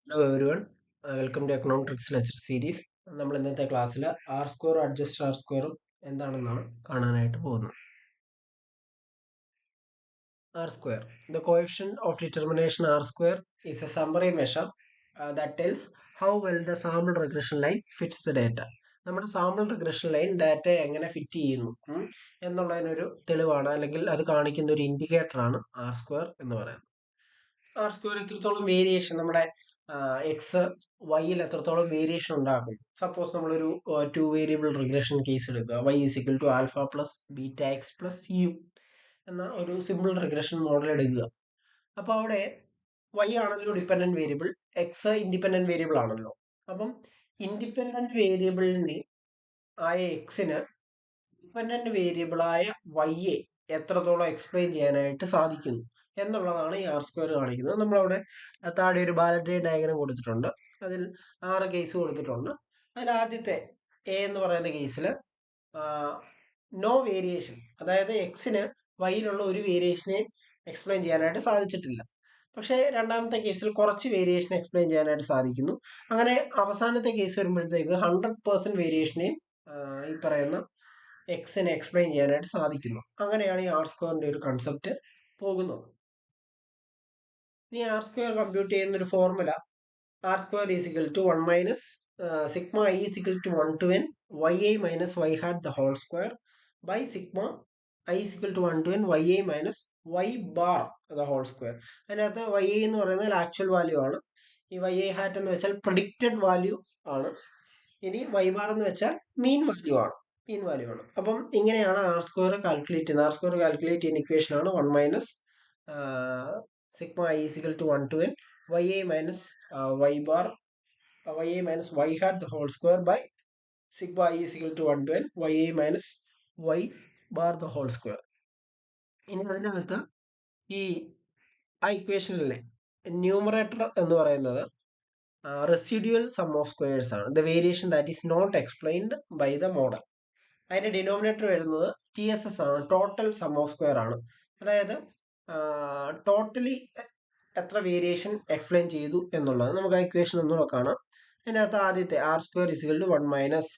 Hello everyone, welcome to econometrics lecture series. നമ്മൾ ഇന്നത്തെ ക്ലാസ്സിൽ ആർ സ്ക്വയർ അഡ്ജസ്റ്റ് ആർ സ്ക്വയറും എന്താണെന്നാണ് കാണാനായിട്ട് പോകുന്നത്. R square, the coefficient of determination R square is a summary measure that tells how well the sample regression line fits the data. നമ്മുടെ sample regression line data എങ്ങനെ fit ചെയ്യുന്നു എന്നുള്ളതിനൊരു തെളിവാണ്, അല്ലെങ്കിൽ അത് കാണിക്കുന്ന ഒരു ഇൻഡിക്കേറ്റർ ആണ് ആർ സ്ക്വയർ എന്ന് പറയുന്നത്. ആർ സ്ക്വയർ എത്രത്തോളം വേരിയേഷൻ നമ്മുടെ എക്സ് വൈയിൽ എത്രത്തോളം വേരിയേഷൻ ഉണ്ടാക്കും. സപ്പോസ് നമ്മളൊരു 2 വേരിയബിൾ റിഗ്രഷൻ കേസ് എടുക്കുക. y is equal to alpha plus beta X plus U എന്ന ഒരു സിമ്പിൾ റിഗ്രഷൻ മോഡൽ എടുക്കുക. അപ്പൊ അവിടെ y ആണല്ലോ dependent variable, X independent variable ആണല്ലോ. അപ്പം ഇൻഡിപെൻഡന്റ് വേരിയബിളിന് ആയ എക്സിന് ഡിപെൻഡന്റ് വേരിയബിളായ വൈയെ എത്രത്തോളം എക്സ്പ്ലെയിൻ ചെയ്യാനായിട്ട് സാധിക്കുന്നു എന്നുള്ളതാണ് ഈ ആർ സ്ക്വയർ കാണിക്കുന്നത്. നമ്മളവിടെ താഴെ ഒരു ബാലൻസ് ഡയഗ്രാം കൊടുത്തിട്ടുണ്ട്. അതിൽ 6 കേസ് കൊടുത്തിട്ടുണ്ട്. അതിൽ ആദ്യത്തെ എ എന്ന് പറയുന്ന കേസിൽ നോ വേരിയേഷൻ, അതായത് എക്സിന് വൈയിലുള്ള ഒരു വേരിയേഷനെയും എക്സ്പ്ലെയിൻ ചെയ്യാനായിട്ട് സാധിച്ചിട്ടില്ല. പക്ഷേ രണ്ടാമത്തെ കേസിൽ കുറച്ച് വേരിയേഷൻ എക്സ്പ്ലെയിൻ ചെയ്യാനായിട്ട് സാധിക്കുന്നു. അങ്ങനെ അവസാനത്തെ കേസ് വരുമ്പോഴത്തേക്ക് 100% വേരിയേഷനെയും ഈ പറയുന്ന എക്സിനെ എക്സ്പ്ലെയിൻ ചെയ്യാനായിട്ട് സാധിക്കുന്നു. അങ്ങനെയാണ് ഈ ആർ സ്ക്വയറിന്റെ ഒരു കൺസെപ്റ്റ് പോകുന്നത്. ഈ ആർ സ്ക്വയർ കമ്പ്യൂട്ട് ചെയ്യുന്ന ഒരു formula R square is equal to 1 minus sigma I is equal to 1 to n yi minus y hat the whole square by sigma I is equal to 1 to n yi minus y bar the whole square. അതിനകത്ത് yi എന്ന് പറയുന്നത് actual value ആണ്. ഈ yi hat എന്ന് വെച്ചാൽ predicted value ആണ്. ഇനി y bar എന്ന് വെച്ചാൽ മീൻ വാല്യൂ ആണ്. അപ്പം ഇങ്ങനെയാണ് ആർ സ്ക്വയർ കാൽക്കുലേറ്റ് ചെയ്യുന്നത്. ആർ സ്ക്വയർ കാൽക്കുലേറ്റ് ചെയ്യുന്ന ഇക്വേഷൻ ആണ് 1 minus sigma I is equal to 1 to n yi minus y bar yi minus y hat the whole square by sigma i is equal to 1 to n yi minus y bar the whole square. ഇനി അതിനകത്ത് ഈ ആ ഇക്വേഷനിലെ numerator എന്ന് പറയുന്നത് residual sum of squares ആണ്, the variation that is not explained by the model. അതിന്റെ denominator വരുന്നത് TSS ആണ്, ടോട്ടൽ സം ഓഫ് സ്ക്വയർ ആണ്. അതായത് ടോട്ടലി എത്ര വേരിയേഷൻ എക്സ്പ്ലെയിൻ ചെയ്തു എന്നുള്ളത് നമുക്ക് ആ ഇക്വേഷൻ ഒന്നുകൂടെ കാണാം. അതിനകത്ത് ആദ്യത്തെ R square is equal to 1 minus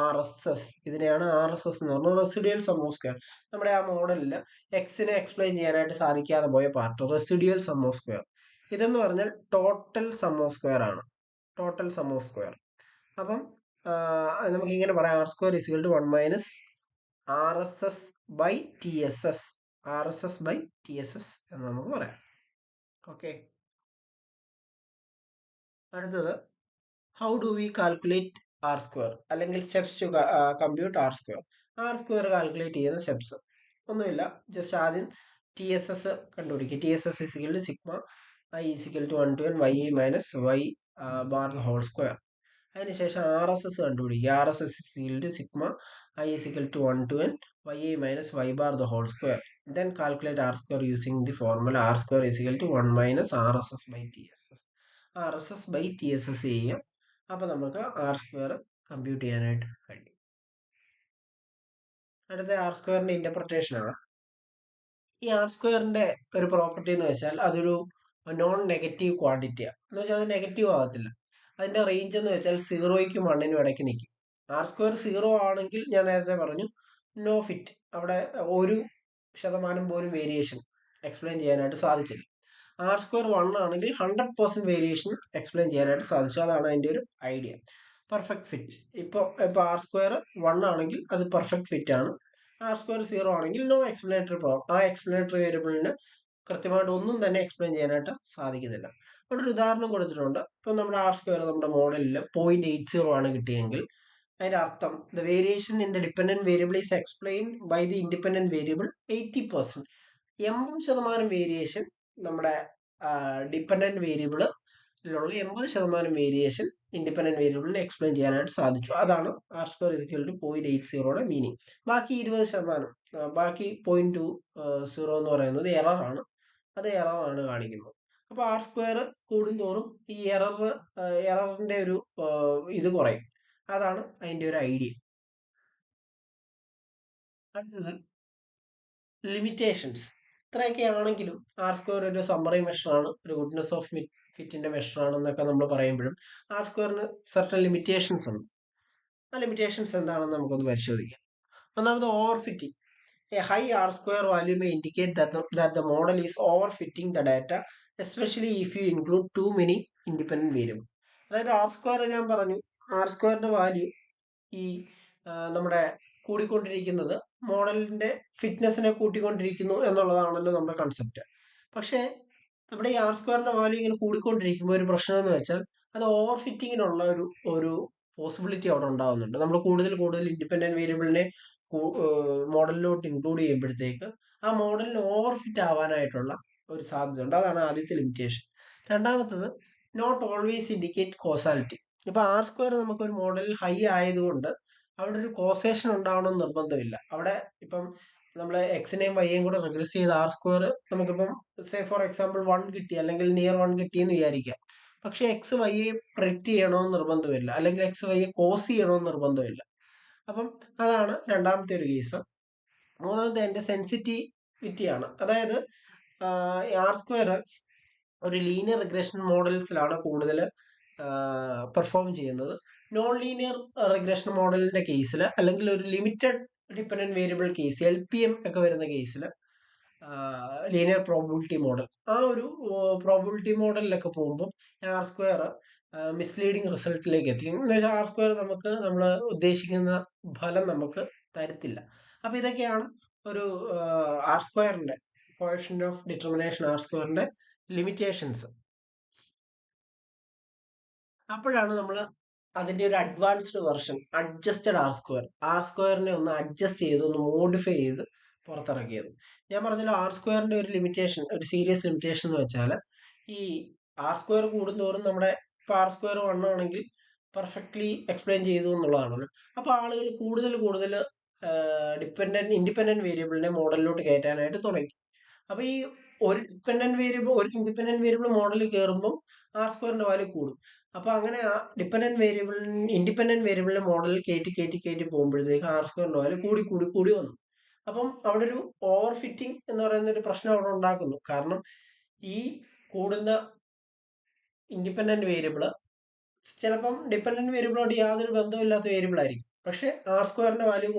RSS, ഇതിനെയാണ് RSS എന്ന് പറഞ്ഞത്, റെസിഡ്യുവൽ സം ഓഫ് സ്ക്വയർ. നമ്മുടെ ആ മോഡലിൽ എക്സിനെ എക്സ്പ്ലെയിൻ ചെയ്യാനായിട്ട് സാധിക്കാതെ പോയ part residual sum of square. ഇതെന്ന് പറഞ്ഞാൽ ടോട്ടൽ സം ഓഫ് സ്ക്വയർ ആണ്, ടോട്ടൽ സം ഓഫ് സ്ക്വയർ. അപ്പം നമുക്ക് ഇങ്ങനെ പറയാം, R square is equal to 1 minus RSS by TSS, RSS by TSS എന്ന് നമുക്ക് പറയാം. ഓക്കെ, അടുത്തത് how do we calculate R square, അല്ലെങ്കിൽ steps to compute R square. R square calculate ചെയ്യുന്ന സ്റ്റെപ്സ് ഒന്നുമില്ല, ജസ്റ്റ് ആദ്യം TSS കണ്ടുപിടിക്കുക. TSS is equal to sigma I is equal to 1 to n yi minus y bar the whole square. അതിനുശേഷം RSS കണ്ടുപിടിക്കുക. RSS is equal to sigma I is equal to 1 to n yi minus y bar the whole square. Then calculate R square using the formula R square is equal to 1 minus RSS by TSS. RSS by TSS ചെയ്യാം. അപ്പൊ നമുക്ക് R square compute ചെയ്യാനായിട്ട് കഴിയും. അടുത്ത R സ്ക്വയറിന്റെ interpretation ആണ്. ഈ R സ്ക്വയറിന്റെ ഒരു പ്രോപ്പർട്ടി എന്ന് വെച്ചാൽ അതൊരു നോൺ നെഗറ്റീവ് ക്വാണ്ടിറ്റിയാണ്. എന്ന് വെച്ചാൽ അത് നെഗറ്റീവ് ആകത്തില്ല. അതിന്റെ റേഞ്ച് എന്ന് വെച്ചാൽ 0ക്കും 1നും ഇടയ്ക്ക് നിൽക്കും. ആർ സ്ക്വയർ 0 ആണെങ്കിൽ ഞാൻ നേരത്തെ പറഞ്ഞു നോ ഫിറ്റ്, അവിടെ 1% പോലും വേരിയേഷൻ എക്സ്പ്ലെയിൻ ചെയ്യാനായിട്ട് സാധിച്ചില്ല. ആർ സ്ക്വയർ 1 ആണെങ്കിൽ 100% വേരിയേഷൻ എക്സ്പ്ലെയിൻ ചെയ്യാനായിട്ട് സാധിച്ചു. അതാണ് അതിന്റെ ഒരു ഐഡിയ, പെർഫെക്റ്റ് ഫിറ്റ്. ഇപ്പൊ ആർ സ്ക്വയർ 1 ആണെങ്കിൽ അത് പെർഫെക്റ്റ് ഫിറ്റ് ആണ്. ആർ സ്ക്വയർ 0 ആണെങ്കിൽ നോ എക്സ്പ്ലനേറ്ററി പ്രോബ്ലം, ആ എക്സ്പ്ലനേറ്ററി വേരിയബിളിന് കൃത്യമായിട്ട് ഒന്നും തന്നെ എക്സ്പ്ലെയിൻ ചെയ്യാനായിട്ട് സാധിക്കുന്നില്ല. അവിടെ ഒരു ഉദാഹരണം കൊടുത്തിട്ടുണ്ട്. ഇപ്പൊ നമ്മുടെ ആർ സ്ക്വയർ നമ്മുടെ മോഡലിൽ 0.80 ആണ് കിട്ടിയെങ്കിൽ അതിന്റെ അർത്ഥം the variation in the dependent variable is explained by the independent variable 80%. 80% variation നമ്മുടെ ഡിപെൻഡന്റ് വേരിയബിളിലുള്ള 80% വേരിയേഷൻ ഇൻഡിപെൻഡന്റ് വേരിയബിളിനെ എക്സ്പ്ലെയിൻ ചെയ്യാനായിട്ട് സാധിച്ചു. അതാണ് ആർ സ്ക്വയർ ഇസിക്കൽ ടു 0.80യുടെ മീനിങ്. ബാക്കി 20%, ബാക്കി 0.20 എന്ന് പറയുന്നത് എറർ ആണ്. അത് എറർ ആണ് കാണിക്കുന്നത്. അപ്പൊ ആർ സ്ക്വയർ കൂടുന്തോറും ഈ എററിന്റെ ഒരു ഇത് കുറയും. അതാണ് അതിന്റെ ഒരു ഐഡിയ. അടുത്തത് ലിമിറ്റേഷൻസ്. ഇത്രയൊക്കെ ആണെങ്കിലും ആർ സ്ക്വയർ ഒരു സമ്മറി മെഷർ ആണ്, ഒരു ഗുഡ്നെസ് ഓഫ് ഫിറ്റിന്റെ മെഷർ ആണെന്നൊക്കെ നമ്മൾ പറയുമ്പോഴും ആർ സ്ക്വയറിന് സർട്ടൻ ലിമിറ്റേഷൻസ് ഉണ്ട്. ആ ലിമിറ്റേഷൻസ് എന്താണെന്ന് നമുക്കൊന്ന് പരിശോധിക്കാം. ഒന്നാമത് over fitting. A high R square value may indicate that the model is overfitting the data, especially if you include too many independent variables. അതായത് ആർ സ്ക്വയർ ഞാൻ പറഞ്ഞു, ആർ സ്ക്വയറിന്റെ വാല്യൂ ഈ നമ്മുടെ കൂടിക്കൊണ്ടിരിക്കുന്നത് മോഡലിന്റെ ഫിറ്റ്നസിനെ കൂട്ടിക്കൊണ്ടിരിക്കുന്നു എന്നുള്ളതാണല്ലോ നമ്മുടെ കൺസെപ്റ്റ്. പക്ഷേ നമ്മുടെ ഈ ആർ സ്ക്വയറിന്റെ വാല്യൂ ഇങ്ങനെ കൂടിക്കൊണ്ടിരിക്കുമ്പോൾ ഒരു പ്രശ്നം എന്ന് വെച്ചാൽ അത് ഓവർ ഫിറ്റിങ്ങിനുള്ള ഒരു പോസിബിലിറ്റി അവിടെ ഉണ്ടാകുന്നുണ്ട്. നമ്മൾ കൂടുതൽ കൂടുതൽ ഇൻഡിപെൻഡന്റ് വേരിയബിളിനെ മോഡലിലോട്ട് ഇൻക്ലൂഡ് ചെയ്യുമ്പോഴത്തേക്ക് ആ മോഡലിന് ഓവർ ഫിറ്റ് ആവാനായിട്ടുള്ള ഒരു സാധ്യത ഉണ്ട്. അതാണ് ആദ്യത്തെ ലിമിറ്റേഷൻ. രണ്ടാമത്തത് നോട്ട് ഓൾവേസ് ഇൻഡിക്കേറ്റ് കോസാലിറ്റി. ഇപ്പൊ ആർ സ്ക്വയർ നമുക്ക് ഒരു മോഡലിൽ ഹൈ ആയതുകൊണ്ട് അവിടെ ഒരു കോസേഷൻ ഉണ്ടാവണമെന്ന് നിർബന്ധമില്ല. അവിടെ ഇപ്പം നമ്മൾ എക്സിനെയും വൈയെയും കൂടെ റിഗ്രസ് ചെയ്ത് ആർ സ്ക്വയർ നമുക്കിപ്പം സേ ഫോർ എക്സാമ്പിൾ 1 കിട്ടി അല്ലെങ്കിൽ നിയർ 1 കിട്ടി എന്ന് വിചാരിക്കാം. പക്ഷെ എക്സ് വൈയെ പ്രെഡിക്റ്റ് ചെയ്യണമെന്ന് നിർബന്ധമില്ല, അല്ലെങ്കിൽ എക്സ് വൈയെ കോസ് ചെയ്യണമെന്ന് നിർബന്ധമില്ല. അപ്പം അതാണ് രണ്ടാമത്തെ ഒരു കേസ്. മൂന്നാമത്തെ എൻ്റെ സെൻസിറ്റിവിറ്റി ആണ്. അതായത് ആർ സ്ക്വയർ ഒരു ലീനിയർ റിഗ്രഷൻ മോഡൽസിലാണ് കൂടുതൽ പെർഫോം ചെയ്യുന്നത്. നോൺ ലീനിയർ റിഗ്രഷൻ മോഡലിന്റെ കേസിൽ, അല്ലെങ്കിൽ ഒരു limited dependent variable case, LPM ഒക്കെ വരുന്ന കേസിൽ, ലീനിയർ പ്രോബിലിറ്റി മോഡൽ, ആ ഒരു പ്രോബിലിറ്റി മോഡലിലൊക്കെ പോകുമ്പോൾ ആർ സ്ക്വയർ മിസ്ലീഡിങ് റിസൾട്ടിലേക്ക് എത്തിക്കും. എന്ന് വെച്ചാൽ ആർ സ്ക്വയർ നമുക്ക് നമ്മൾ ഉദ്ദേശിക്കുന്ന ഫലം നമുക്ക് തരത്തില്ല. അപ്പൊ ഇതൊക്കെയാണ് ഒരു ആർ സ്ക്വയറിന്റെ കോഎഫിഷ്യന്റ് ഓഫ് ഡിറ്റർമിനേഷൻ ആർ സ്ക്വയറിന്റെ ലിമിറ്റേഷൻസ്. അപ്പോഴാണ് നമ്മൾ അതിന്റെ ഒരു അഡ്വാൻസ്ഡ് വെർഷൻ അഡ്ജസ്റ്റഡ് ആർ സ്ക്വയറിനെ ഒന്ന് അഡ്ജസ്റ്റ് ചെയ്ത് ഒന്ന് മോഡിഫൈ ചെയ്ത് പുറത്തിറക്കിയത്. ഞാൻ പറഞ്ഞല്ലോ ആർ സ്ക്വയറിന്റെ ഒരു ലിമിറ്റേഷൻ, ഒരു സീരിയസ് ലിമിറ്റേഷൻ എന്ന് വെച്ചാൽ ഈ ആർ സ്ക്വയർ കൂടുന്തോറും നമ്മുടെ ഇപ്പൊ ആർ സ്ക്വയർ 1 ആണെങ്കിൽ പെർഫെക്റ്റ്ലി എക്സ്പ്ലെയിൻ ചെയ്തു എന്നുള്ളതാണല്ലോ. അപ്പൊ ആളുകൾ കൂടുതൽ കൂടുതൽ ഇൻഡിപെൻഡന്റ് വേരിയബിളിനെ മോഡലിലോട്ട് കയറ്റാനായിട്ട് തുടങ്ങി. അപ്പൊ ഈ ഒരു ഇൻഡിപെൻഡന്റ് വേരിയബിൾ മോഡലിൽ കയറുമ്പോൾ ആർ സ്ക്വയറിന്റെ വാല്യൂ കൂടും. അപ്പൊ അങ്ങനെ ഇൻഡിപെൻഡന്റ് വേരിയബിളിന്റെ മോഡലിൽ കയറ്റി പോകുമ്പോഴത്തേക്ക് ആർ സ്ക്വയറിന്റെ വാല്യൂ കൂടി വന്നു. അപ്പം അവിടെ ഒരു ഓവർ ഫിറ്റിംഗ് എന്ന് പറയുന്ന ഒരു പ്രശ്നം അവിടെ ഉണ്ടാക്കുന്നു. കാരണം ഈ കൂടുന്ന ഇൻഡിപെൻഡന്റ് വേരിയബിള് ചിലപ്പം ഡിപെൻഡന്റ് വേരിയബിളോട് യാതൊരു ബന്ധമില്ലാത്ത വേരിയബിൾ ആയിരിക്കും. പക്ഷെ ആർ സ്ക്വയറിന്റെ വാല്യൂ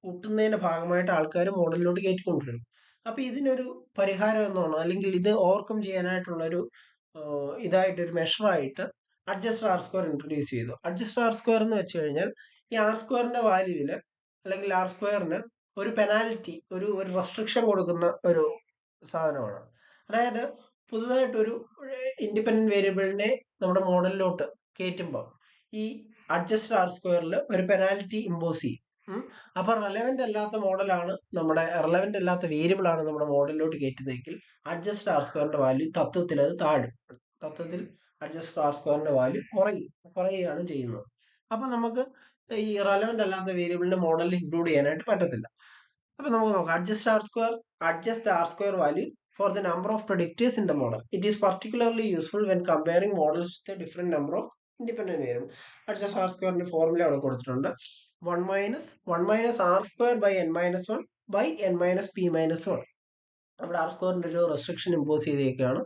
കൂട്ടുന്നതിന്റെ ഭാഗമായിട്ട് ആൾക്കാർ മോഡലിലോട്ട് കയറ്റിക്കൊണ്ടുവരും. അപ്പൊ ഇതിനൊരു പരിഹാരം എന്നാണോ, അല്ലെങ്കിൽ ഇത് ഓവർകം ചെയ്യാനായിട്ടുള്ള ഒരു ഇതായിട്ടൊരു മെഷറായിട്ട് അഡ്ജസ്റ്റർ ആർ സ്ക്വയർ ഇൻട്രൊഡ്യൂസ് ചെയ്തു. അഡ്ജസ്റ്റർ ആർ സ്ക്വയർ എന്ന് വെച്ച് കഴിഞ്ഞാൽ ഈ ആർ സ്ക്വയറിന്റെ വാല്യൂവില്, അല്ലെങ്കിൽ ആർ സ്ക്വയറിന് ഒരു പെനാൽറ്റി, ഒരു റെസ്ട്രിക്ഷൻ കൊടുക്കുന്ന ഒരു സാധനമാണ്. അതായത് പുതുതായിട്ടൊരു ഇൻഡിപെൻഡന്റ് വേരിയബിളിനെ നമ്മുടെ മോഡലിലോട്ട് കയറ്റുമ്പോൾ ഈ അഡ്ജസ്റ്റഡ് ആർ സ്ക്വയറിൽ ഒരു പെനാൽറ്റി ഇമ്പോസ് ചെയ്യും. അപ്പൊ റെലവെന്റ് അല്ലാത്ത വേരിയബിൾ ആണ് നമ്മുടെ മോഡലിലോട്ട് കയറ്റുന്നതെങ്കിൽ അഡ്ജസ്റ്റഡ് ആർ സ്ക്വയറിന്റെ വാല്യൂ തത്വത്തിൽ അത് താഴും. തത്വത്തിൽ അഡ്ജസ്റ്റഡ് ആർ സ്ക്വയറിന്റെ വാല്യൂ കുറയുകയാണ് ചെയ്യുന്നത്. അപ്പൊ നമുക്ക് ഈ റെലവെന്റ് അല്ലാത്ത വേരിയബിളിന്റെ മോഡലിൽ ഇൻക്ലൂഡ് ചെയ്യാനായിട്ട് പറ്റത്തില്ല. അപ്പൊ നമുക്ക് നോക്കാം. adjust the R square value for the number of predictors in the model. It is particularly useful when comparing models with a different number of independent variables. Adjust R square formula അവിടെ കൊടുത്തിട്ടുണ്ട്. 1 minus R square by n minus 1 by n minus p minus 1. അവിടെ R സ്ക്വയറിന്റെ ഒരു restriction impose ചെയ്തേക്കാണ്.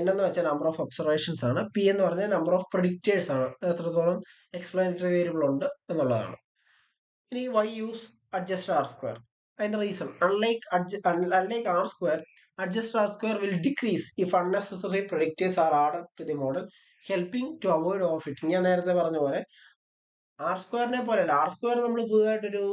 n എന്ന് വെച്ചാൽ number of observations ആണ്, p എന്ന് പറഞ്ഞാൽ നമ്പർ ഓഫ് പ്രഡിക്റ്റേഴ്സ് ആണ്, എത്രത്തോളം എക്സ്പ്ലനറ്ററി വേരിയബിൾ ഉണ്ട് എന്നുള്ളതാണ്. ഇനി why use adjust R square? അതിന്റെ reason, unlike R square, adjust R square will decrease if unnecessary predictors are added to the model, helping to avoid overfitting. ഞാൻ നേരത്തെ പറഞ്ഞ പോലെ ആർ സ്ക്വയറിനെ പോലെയല്ല. ആർ സ്ക്വയർ നമ്മൾ പുതുതായിട്ടൊരു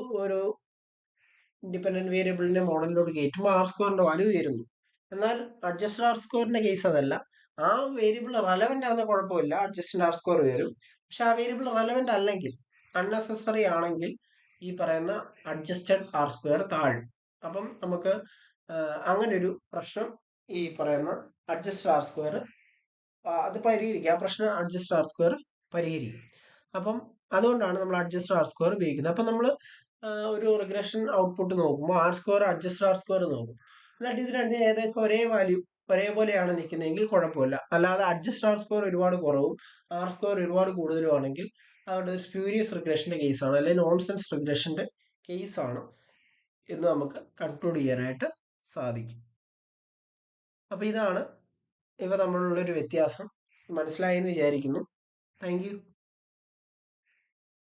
ഇൻഡിപെൻഡന്റ് വേരിയബിളിന്റെ മോഡലിലോട്ട് കയറ്റുമ്പോൾ ആർ സ്ക്വയറിന്റെ value ഉയരുന്നു. എന്നാൽ അഡ്ജസ്റ്റഡ് ആർ സ്ക്വയറിന്റെ കേസ് അതല്ല. ആ വേരിയബിൾ റെലവെന്റ് ആകുന്ന കുഴപ്പമില്ല, അഡ്ജസ്റ്റഡ് ആർ സ്ക്വയർ വരും. പക്ഷെ ആ വേരിയബിൾ റെലവെന്റ് അല്ലെങ്കിൽ, അൺനെസസറി ആണെങ്കിൽ ഈ പറയുന്ന അഡ്ജസ്റ്റഡ് ആർ സ്ക്വയർ താഴും. അപ്പം നമുക്ക് അങ്ങനെ ഒരു പ്രശ്നം ഈ പറയുന്ന അഡ്ജസ്റ്റഡ് ആർ സ്ക്വയർ അത് പരിഹരിക്കും. ആ പ്രശ്നം അഡ്ജസ്റ്റഡ് ആർ സ്ക്വയർ പരിഹരിക്കും. അപ്പം അതുകൊണ്ടാണ് നമ്മൾ അഡ്ജസ്റ്റഡ് ആർ സ്ക്വയർ ഉപയോഗിക്കുന്നത്. അപ്പം നമ്മൾ ഒരു റിഗ്രഷൻ ഔട്ട്പുട്ട് നോക്കുമ്പോൾ R square adjusted R square നോക്കും. എന്നിട്ട് ഇത് രണ്ടും ഏതൊക്കെ ഒരേപോലെയാണ് നിൽക്കുന്നതെങ്കിൽ കുഴപ്പമില്ല. അല്ലാതെ അഡ്ജസ്റ്റ് ആർ സ്ക്വയർ ഒരുപാട് കുറവും ആർ സ്ക്വയർ ഒരുപാട് കൂടുതലും ആണെങ്കിൽ അതുകൊണ്ട് ഒരു സ്പ്യൂരിയസ് റിഗ്രഷന്റെ കേസാണ്, അല്ലെങ്കിൽ നോൺസെൻസ് റിഗ്രഷന്റെ കേസാണ് എന്ന് നമുക്ക് കൺക്ലൂഡ് ചെയ്യാനായിട്ട് സാധിക്കും. അപ്പൊ ഇതാണ് ഇവ തമ്മിലുള്ളൊരു വ്യത്യാസം മനസ്സിലായെന്ന് വിചാരിക്കുന്നു. Thank you.